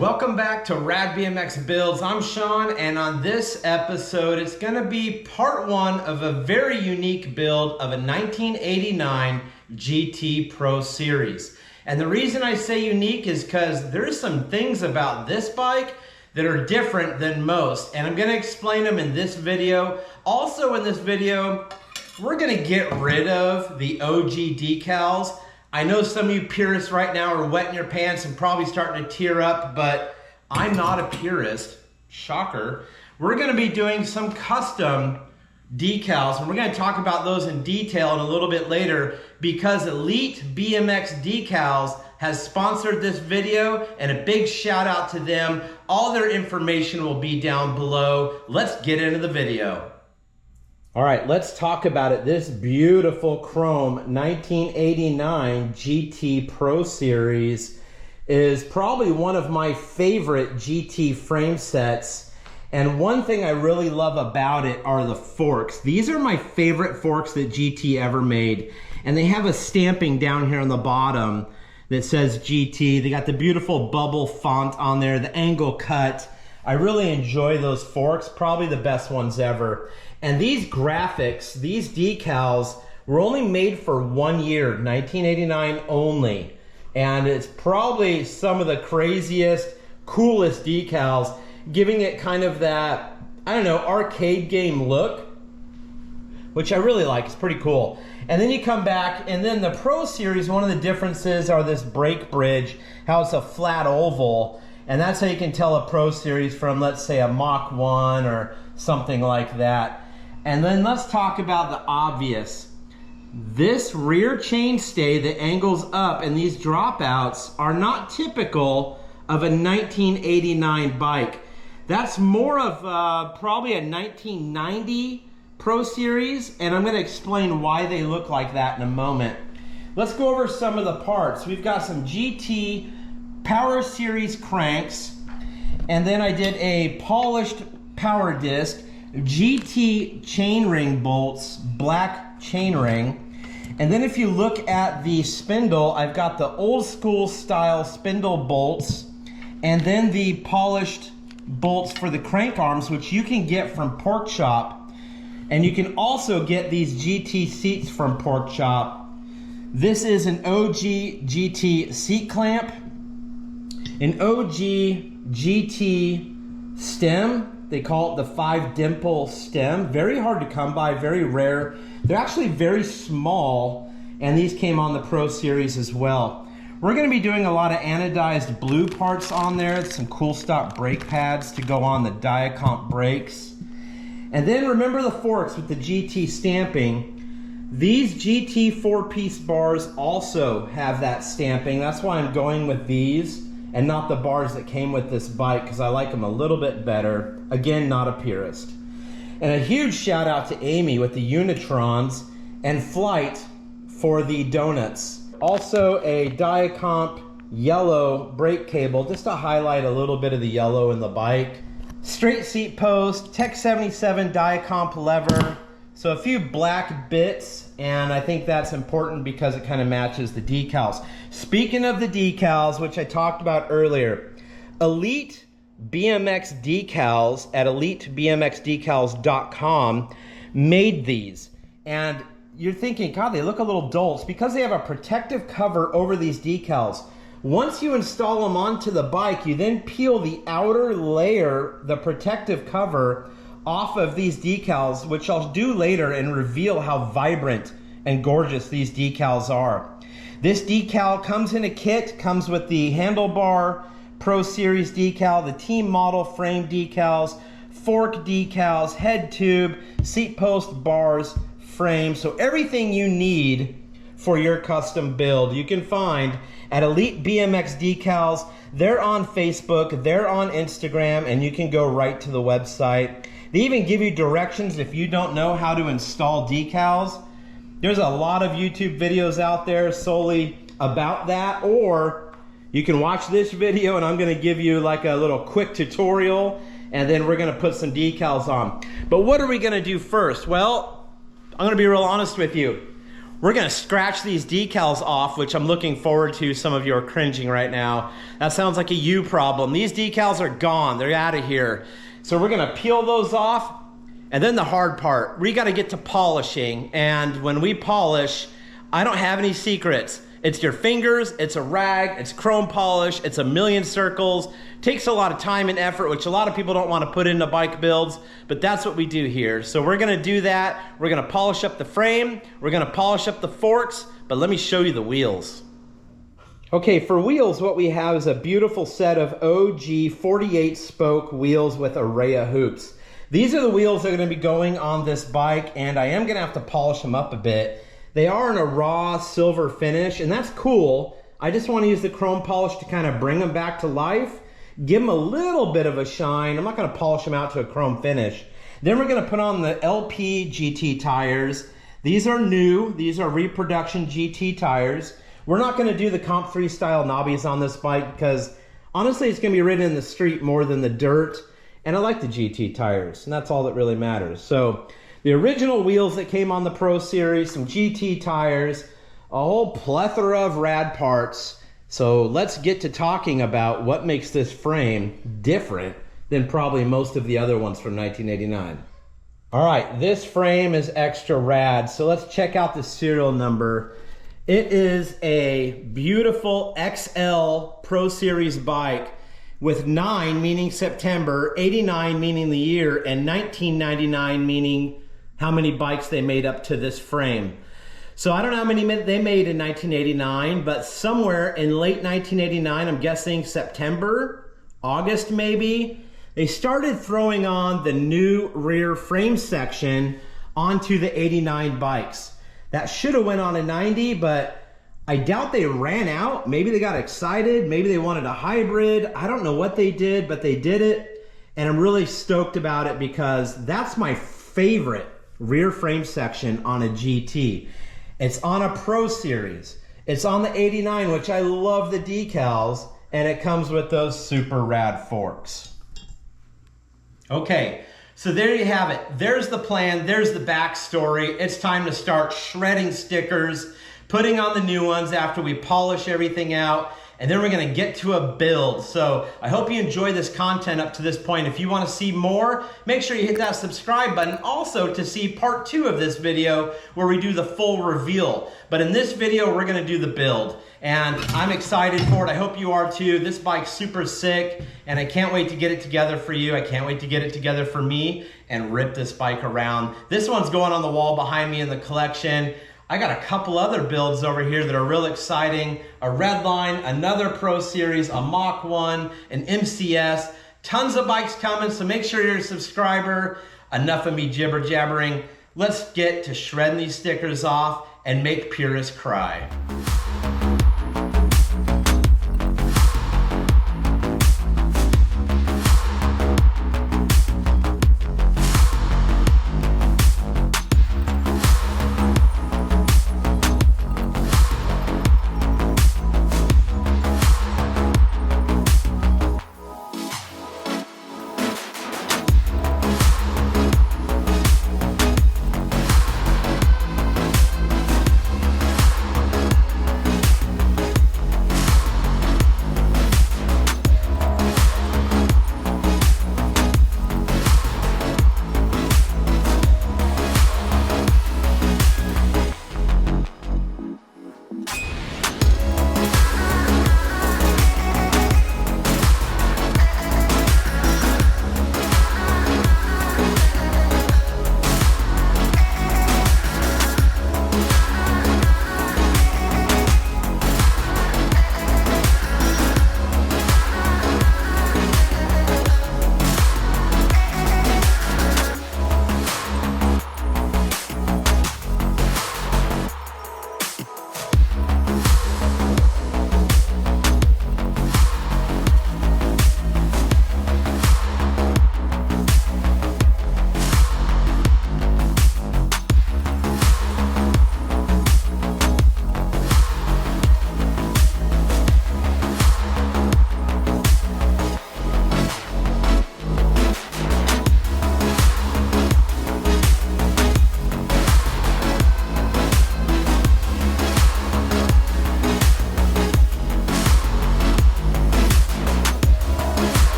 Welcome back to RADBMX Builds. I'm Sean, and on this episode, it's gonna be part one of a very unique build of a 1989 GT Pro Series. And the reason I say unique is because there's some things about this bike that are different than most, and I'm gonna explain them in this video. Also in this video, we're gonna get rid of the OG decals. I know some of you purists right now are wetting your pants and probably starting to tear up, but I'm not a purist. Shocker. We're gonna be doing some custom decals, and we're gonna talk about those in detail in a little bit later because Elite BMX Decals has sponsored this video, and a big shout out to them. All their information will be down below. Let's get into the video. All right, let's talk about it. This beautiful chrome 1989 GT Pro Series is probably one of my favorite GT frame sets. And one thing I really love about it are the forks. These are my favorite forks that GT ever made. And they have a stamping down here on the bottom that says GT. They got the beautiful bubble font on there, the angle cut. I really enjoy those forks, probably the best ones ever. And these graphics, these decals, were only made for 1 year, 1989 only. And it's probably some of the craziest, coolest decals, giving it kind of that, I don't know, arcade game look, which I really like. It's pretty cool. And then you come back, and then the Pro Series, one of the differences are this brake bridge, how it's a flat oval. And that's how you can tell a Pro Series from, let's say, a Mach 1 or something like that. And then let's talk about the obvious. This rear chainstay that angles up and these dropouts are not typical of a 1989 bike. That's more of probably a 1990 Pro Series, and I'm going to explain why they look like that in a moment. Let's go over some of the parts. We've got some GT Power Series cranks, and then I did a polished power disc, GT chainring bolts, black chainring. And then if you look at the spindle, I've got the old school style spindle bolts, and then the polished bolts for the crank arms, which you can get from Pork Chop. And you can also get these GT seats from Pork Chop. This is an OG GT seat clamp, an OG GT stem. They call it the 5-dimple stem. Very hard to come by, very rare. They're actually very small, and these came on the Pro Series as well. We're gonna be doing a lot of anodized blue parts on there, some cool stock brake pads to go on the Diacomp brakes. And then remember the forks with the GT stamping. These GT 4-piece bars also have that stamping. That's why I'm going with these and not the bars that came with this bike, because I like them a little bit better. Again, not a purist. And a huge shout out to Amy with the Unitrons and Flite for the donuts. Also a Diacomp yellow brake cable, just to highlight a little bit of the yellow in the bike. Straight seat post, Tech 77 Diacomp lever. So a few black bits, and I think that's important because it kind of matches the decals. Speaking of the decals, which I talked about earlier, Elite BMX Decals at EliteBMXDecals.com made these. And you're thinking, God, they look a little dull. It's because they have a protective cover over these decals. Once you install them onto the bike, you then peel the outer layer, the protective cover, off of these decals, which I'll do later and reveal how vibrant and gorgeous these decals are. This decal comes in a kit, comes with the handlebar Pro Series decal, the team model frame decals, fork decals, head tube, seat post bars, frame. So everything you need for your custom build you can find at Elite BMX Decals. They're on Facebook, they're on Instagram, and you can go right to the website. They even give you directions if you don't know how to install decals. There's a lot of YouTube videos out there solely about that, or you can watch this video and I'm gonna give you like a little quick tutorial, and then we're gonna put some decals on. But what are we gonna do first? Well, I'm gonna be real honest with you. We're gonna scratch these decals off, which I'm looking forward to. Some of you are cringing right now. That sounds like a you problem. These decals are gone, they're out of here. So we're gonna peel those off, and then the hard part, we gotta get to polishing. And when we polish, I don't have any secrets. It's your fingers, it's a rag, it's chrome polish, it's a million circles. Takes a lot of time and effort, which a lot of people don't want to put into bike builds, but that's what we do here. So we're gonna do that. We're gonna polish up the frame, we're gonna polish up the forks, but let me show you the wheels. Okay, for wheels, what we have is a beautiful set of OG 48 spoke wheels with array hoops. These are the wheels that are gonna be going on this bike, and I am gonna have to polish them up a bit. They are in a raw silver finish, and that's cool. I just want to use the chrome polish to kind of bring them back to life, give them a little bit of a shine. I'm not going to polish them out to a chrome finish. Then we're going to put on the LP GT tires. These are new. These are reproduction GT tires. We're not going to do the Comp 3 style knobbies on this bike because honestly it's going to be ridden in the street more than the dirt, and I like the GT tires, and that's all that really matters. So the original wheels that came on the Pro Series, some GT tires, a whole plethora of rad parts. So let's get to talking about what makes this frame different than probably most of the other ones from 1989. All right, this frame is extra rad, so let's check out the serial number. It is a beautiful XL Pro Series bike with 9 meaning September, 89 meaning the year, and 1999 meaning how many bikes they made up to this frame. So I don't know how many they made in 1989, but somewhere in late 1989, I'm guessing September, August maybe, they started throwing on the new rear frame section onto the 89 bikes. That should have went on a 90, but I doubt they ran out. Maybe they got excited, maybe they wanted a hybrid. I don't know what they did, but they did it, and I'm really stoked about it because that's my favorite rear frame section on a GT. It's on a Pro Series. It's on the 89, which I love the decals, and it comes with those super rad forks. Okay, so there you have it. There's the plan, there's the backstory. It's time to start shredding stickers, putting on the new ones after we polish everything out, and then we're gonna get to a build. So I hope you enjoy this content up to this point. If you wanna see more, make sure you hit that subscribe button. Also to see part 2 of this video where we do the full reveal. But in this video, we're gonna do the build. And I'm excited for it, I hope you are too. This bike's super sick, and I can't wait to get it together for you. I can't wait to get it together for me and rip this bike around. This one's going on the wall behind me in the collection. I got a couple other builds over here that are real exciting. A Redline, another Pro Series, a Mach 1, an MCS. Tons of bikes coming, so make sure you're a subscriber. Enough of me jibber jabbering. Let's get to shredding these stickers off and make purists cry.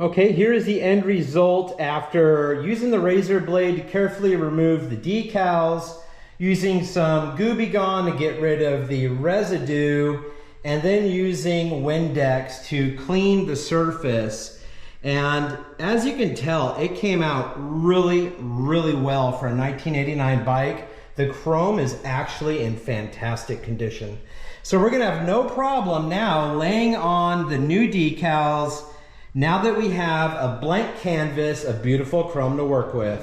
Okay, here is the end result after using the razor blade to carefully remove the decals, using some Gooby Gone to get rid of the residue, and then using Windex to clean the surface. And as you can tell, it came out really, really well for a 1989 bike. The chrome is actually in fantastic condition. So we're gonna have no problem now laying on the new decals now that we have a blank canvas of beautiful chrome to work with.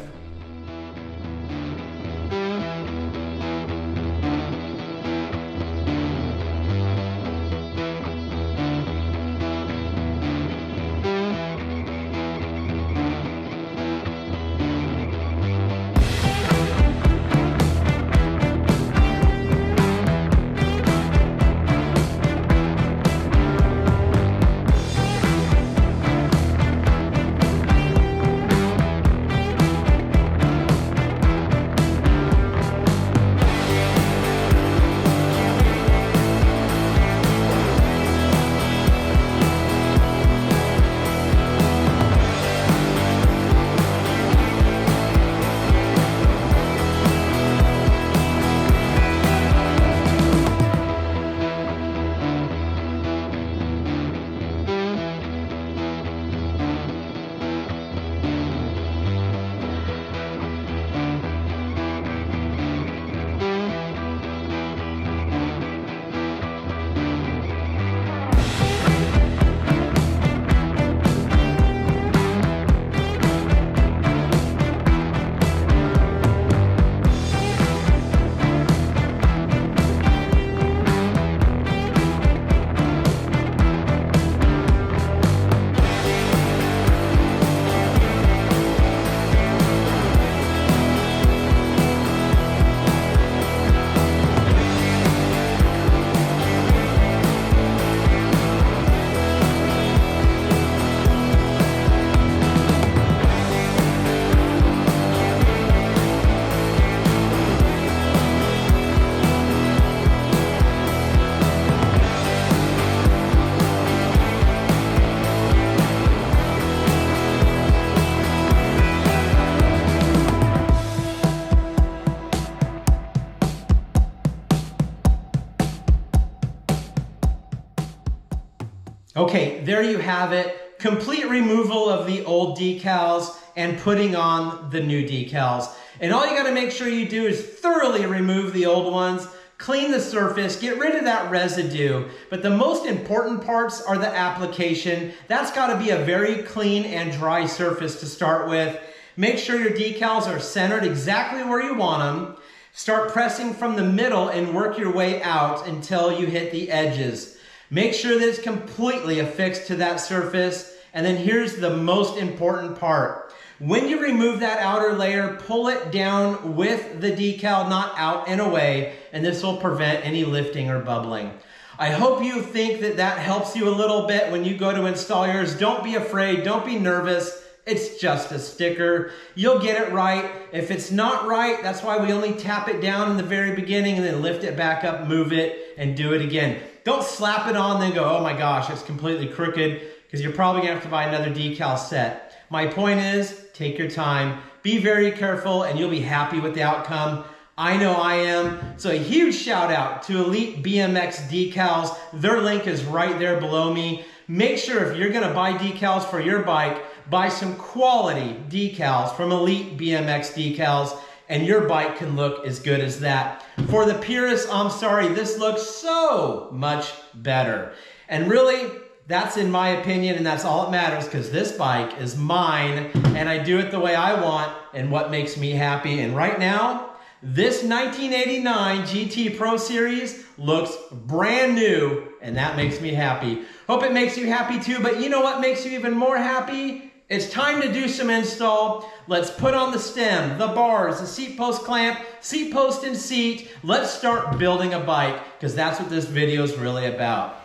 Okay, there you have it. Complete removal of the old decals and putting on the new decals. And all you gotta make sure you do is thoroughly remove the old ones, clean the surface, get rid of that residue. But the most important parts are the application. That's gotta be a very clean and dry surface to start with. Make sure your decals are centered exactly where you want them. Start pressing from the middle and work your way out until you hit the edges. Make sure that it's completely affixed to that surface. And then here's the most important part. When you remove that outer layer, pull it down with the decal, not out and away, and this will prevent any lifting or bubbling. I hope you think that that helps you a little bit when you go to install yours. Don't be afraid, don't be nervous. It's just a sticker. You'll get it right. If it's not right, that's why we only tap it down in the very beginning and then lift it back up, move it, and do it again. Don't slap it on, then go, oh my gosh, it's completely crooked, because you're probably gonna have to buy another decal set. My point is, take your time, be very careful, and you'll be happy with the outcome. I know I am. So a huge shout out to Elite BMX Decals. Their link is right there below me. Make sure if you're gonna buy decals for your bike, buy some quality decals from Elite BMX Decals, and your bike can look as good as that. For the purists, I'm sorry, this looks so much better. And really, that's in my opinion, and that's all that matters, because this bike is mine, and I do it the way I want and what makes me happy. And right now, this 1989 GT Pro Series looks brand new, and that makes me happy. Hope it makes you happy too, but you know what makes you even more happy? It's time to do some install. Let's put on the stem, the bars, the seat post clamp, seat post and seat. Let's start building a bike, because that's what this video is really about.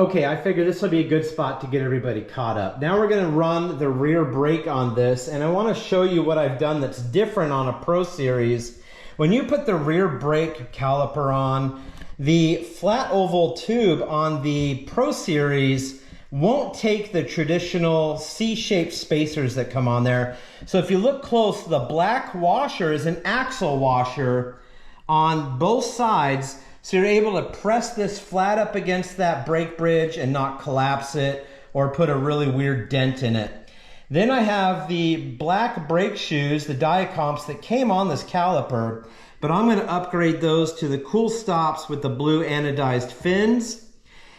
Okay, I figured this would be a good spot to get everybody caught up. Now we're gonna run the rear brake on this, and I wanna show you what I've done that's different on a Pro Series. When you put the rear brake caliper on, the flat oval tube on the Pro Series won't take the traditional C-shaped spacers that come on there. So if you look close, the black washer is an axle washer on both sides. So you're able to press this flat up against that brake bridge and not collapse it or put a really weird dent in it. Then I have the black brake shoes, the Diacomps that came on this caliper, but I'm gonna upgrade those to the cool stops with the blue anodized fins.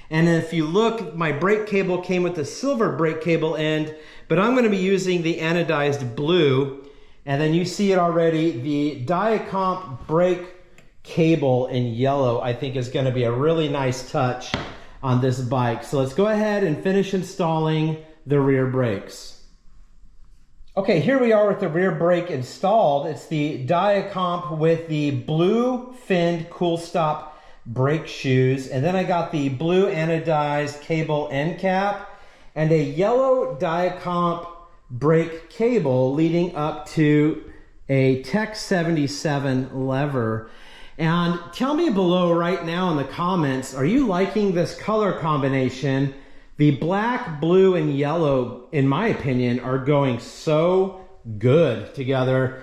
And if you look, my brake cable came with the silver brake cable end, but I'm gonna be using the anodized blue. And then you see it already, the Diacomp brake cable in yellow I think is going to be a really nice touch on this bike. So let's go ahead and finish installing the rear brakes. Okay, here we are with the rear brake installed. It's the Diacomp with the blue finned cool stop brake shoes, and then I got the blue anodized cable end cap and a yellow Diacomp brake cable leading up to a Tech 77 lever. And tell me below right now in the comments, are you liking this color combination? The black, blue, and yellow, in my opinion, are going so good together.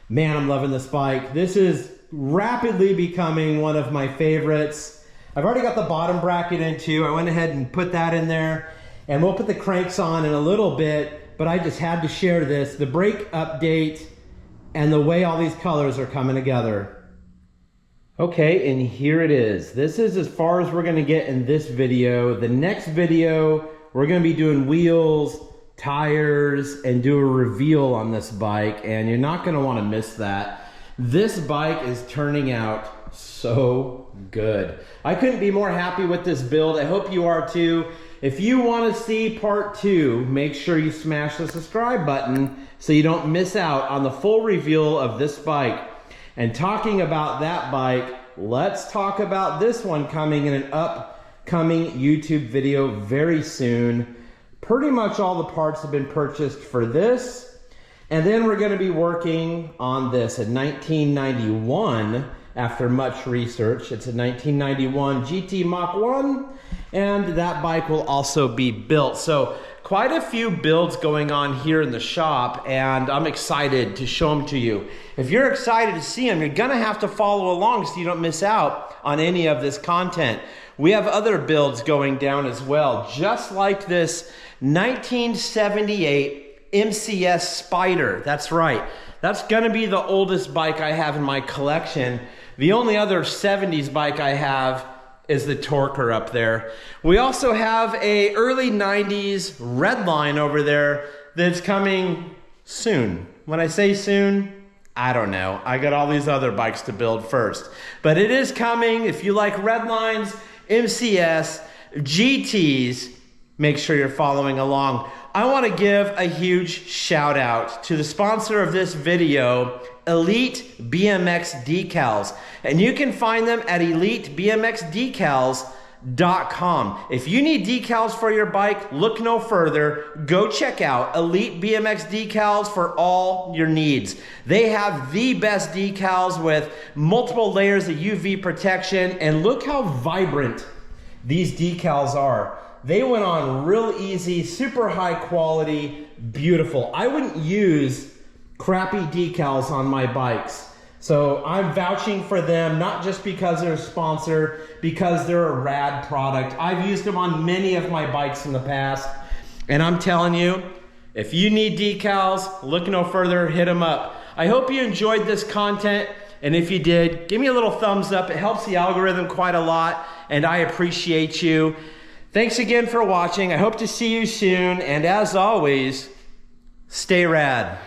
Man, I'm loving this bike. This is rapidly becoming one of my favorites. I've already got the bottom bracket in too. I went ahead and put that in there, and we'll put the cranks on in a little bit, but I just had to share this, the brake update and the way all these colors are coming together. Okay, and here it is. This is as far as we're gonna get in this video. The next video, we're gonna be doing wheels, tires, and do a reveal on this bike, and you're not gonna wanna miss that. This bike is turning out so good. I couldn't be more happy with this build. I hope you are too. If you wanna see part 2, make sure you smash the subscribe button so you don't miss out on the full reveal of this bike. And talking about that bike, let's talk about this one coming in an upcoming YouTube video very soon. Pretty much all the parts have been purchased for this. And then we're gonna be working on this in 1991 after much research. It's a 1991 GT Mach 1, and that bike will also be built. So quite a few builds going on here in the shop, and I'm excited to show them to you. If you're excited to see them, you're gonna have to follow along so you don't miss out on any of this content. We have other builds going down as well, just like this 1978 MCS Spider. That's right. That's gonna be the oldest bike I have in my collection. The only other 70s bike I have is the Torquer up there. We also have a early 90s Redline over there that's coming soon. When I say soon, I don't know. I got all these other bikes to build first. But it is coming. If you like Redlines, MCS, GTs, make sure you're following along. I want to give a huge shout out to the sponsor of this video, Elite BMX Decals. And you can find them at EliteBMXDecals.com. If you need decals for your bike, look no further. Go check out Elite BMX Decals for all your needs. They have the best decals with multiple layers of UV protection, and look how vibrant these decals are. They went on real easy, super high quality, beautiful. I wouldn't use crappy decals on my bikes. So I'm vouching for them, not just because they're a sponsor, because they're a rad product. I've used them on many of my bikes in the past, and I'm telling you, if you need decals, look no further, hit them up. I hope you enjoyed this content, and if you did, give me a little thumbs up. It helps the algorithm quite a lot, and I appreciate you. Thanks again for watching. I hope to see you soon, and as always, stay rad.